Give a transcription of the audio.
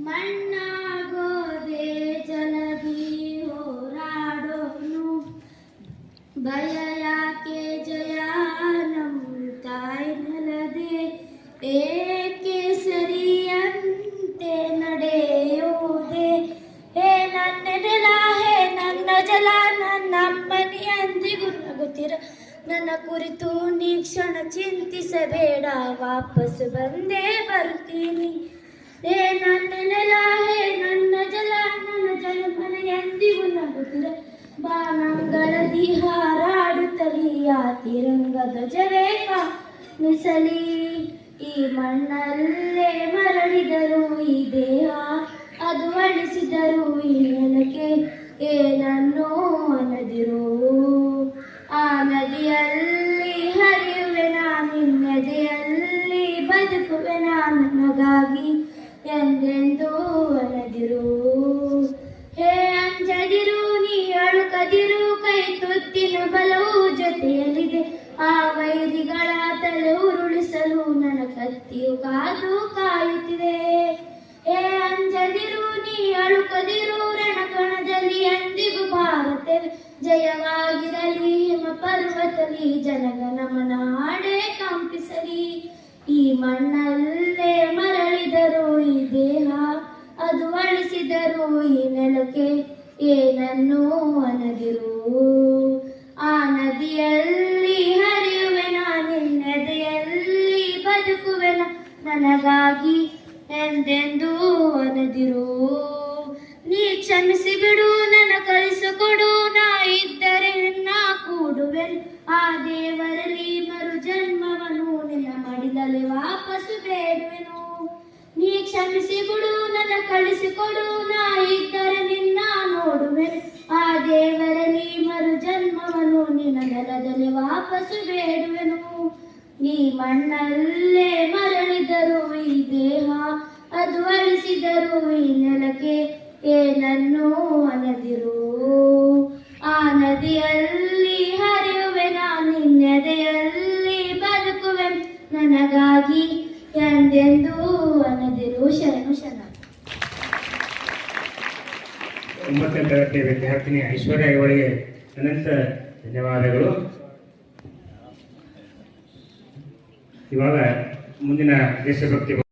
ಮಣ್ಣಾಗೋದೆ ಜಲಗಿ ಹೋರಾಡೋನು ಭಯ ಯಾಕೆ ಜಯ ನಮ್ಮ ತಾಯಿನಲ್ಲದೆ ಏಕೆ ಸರಿಯಂತೆ ನಡೆಯುವುದೇ ಹೇ ನನ್ನ ನೆಲ ಹೇ ನನ್ನ ಜಲ ನನ್ನ ಅಮ್ಮನಿ ಅಂದಿಗೂ ನಗುತ್ತಿರ ನನ್ನ ಕುರಿತು ನೀ ಕ್ಷಣ ಚಿಂತಿಸಬೇಡ ವಾಪಸ್ ಬಂದೇ ಬರ್ತೀನಿ ಹೇ ನನ್ನ ನೆಲ ಹೇ ನನ್ನ ಜಲ ನನ್ನ ಜಲಮನ ಎಂದಿಗೂ ನಗುತ್ತಿರ ಬಾನಂಗಳದಿ ಹಾರಾಡುತ್ತಲಿ ಆ ತಿರಂಗದ ಧ್ವಜವೇ ಕಾಣಿಸಲಿ ಈ ಮಣ್ಣಲ್ಲೇ ಮರಳಿದರು ಈ ದೇಹ ಅದು ಅಳಿಸಿದರು ಈ ನೆಲಕ್ಕೆ ಏನನ್ನೂ ಅನ್ನದಿರು ಆ ನದಿಯಲ್ಲಿ ಹರಿಯುವೆ ನಿನ್ನೆದೆಯಲ್ಲಿ ಬದುಕುವೆ ನನಗಾಗಿ ಎಂದೆಂದೂ ಅನ್ನದಿರು ಹೇ ಅಂಜದಿರು ನೀ ಅಳುಕದಿರು ಕೈ ತುತ್ತಿನ ಬಲವು ಜೊತೆಯಲ್ಲಿದೆ ಆ ವೈರಿಗಳ ತಲೆ ಉರುಳಿಸಲು ನನ್ನ ಕತ್ತಿಯು ಕಾದು ಕಾಯುತ್ತಿದೆ ಹೇ ಅಂಜದಿರು ನೀ ಅಳುಕದಿರು ರಣಕಣದಲ್ಲಿ ಎಂದಿಗೂ ಭಾರತವೇ ಜಯವಾಗಿರಲಿ ಹಿಮ ಪರ್ವತಲಿ ಜನಗಣಮನ ಹಾಡೇ ಕಂಪಿಸಲಿ ಈ ಮಣ್ಣಲ್ಲೇ ಮರಳಿದರು ಈ ದೇಹ ಅದು ಅಳಿಸಿದರು ಈ ನೆಲಕ್ಕೆ ಏನನ್ನೂ ಅನ್ನದಿರು ಆ ನದಿಯಲ್ಲಿ ಹರಿಯುವೆ ನಿನ್ನೆದೆಯಲ್ಲಿ ಬದುಕುವೆ ನನಗಾಗಿ ಎಂದೆಂದೂ ಅನ್ನದಿರು ನೀ ಕ್ಷಮಿಸಿ ಬಿಡು ನನ್ನ ಕಳಿಸಿಕೊಡು ನಾ ಇದ್ದರೆ ನಿನ್ನ ಕೂಡುವೆನು ಆ ದೇವರಲ್ಲಿ ಮರು ಜನ್ಮವನ್ನು ನಿನ್ನ ಮಡಿಲಲ್ಲಿ ವಾಪಸ್ಸು ಬೇಡುವೆನು ನೀ ಕ್ಷಮಿಸಿ ಬಿಡು ನನ್ನ ಕಳಿಸಿಕೊಡು ನಾ ಇದ್ದರೆ ನಿನ್ನ ನೋಡುವೆನು ಆ ದೇವರಲ್ಲಿ ಮರು ಜನ್ಮವನ್ನು ನಿನ್ನ ನೆಲದಲ್ಲಿ ವಾಪಸ್ಸು ಬೇಡುವೆನು ಈ ಮಣ್ಣಲ್ಲೇ ಮರಳಿದರು ಈ ದೇಹ ಅದು ಅಳಿಸಿದರು ಈ ನೆಲಕ್ಕೆ ಏನನ್ನೂ ಅನ್ನದಿರು ಆ ನದಿಯಲ್ಲಿ ಹರಿಯುವೆ ನಿನ್ನೆದೆಯಲ್ಲಿ ಬದುಕುವೆ ನನಗಾಗಿ ಎಂದೆಂದೂ ಅನ್ನದಿರು ಶರಣು ಶರಣ 9ನೇ ತರಗತಿಯ ವಿದ್ಯಾರ್ಥಿನಿ ಐಶ್ವರ್ಯ ಇವಳಿಗೆ ಅನಂತ ಧನ್ಯವಾದಗಳು. ಇವಾಗ ಮುಂದಿನ ದೇಶಭಕ್ತಿ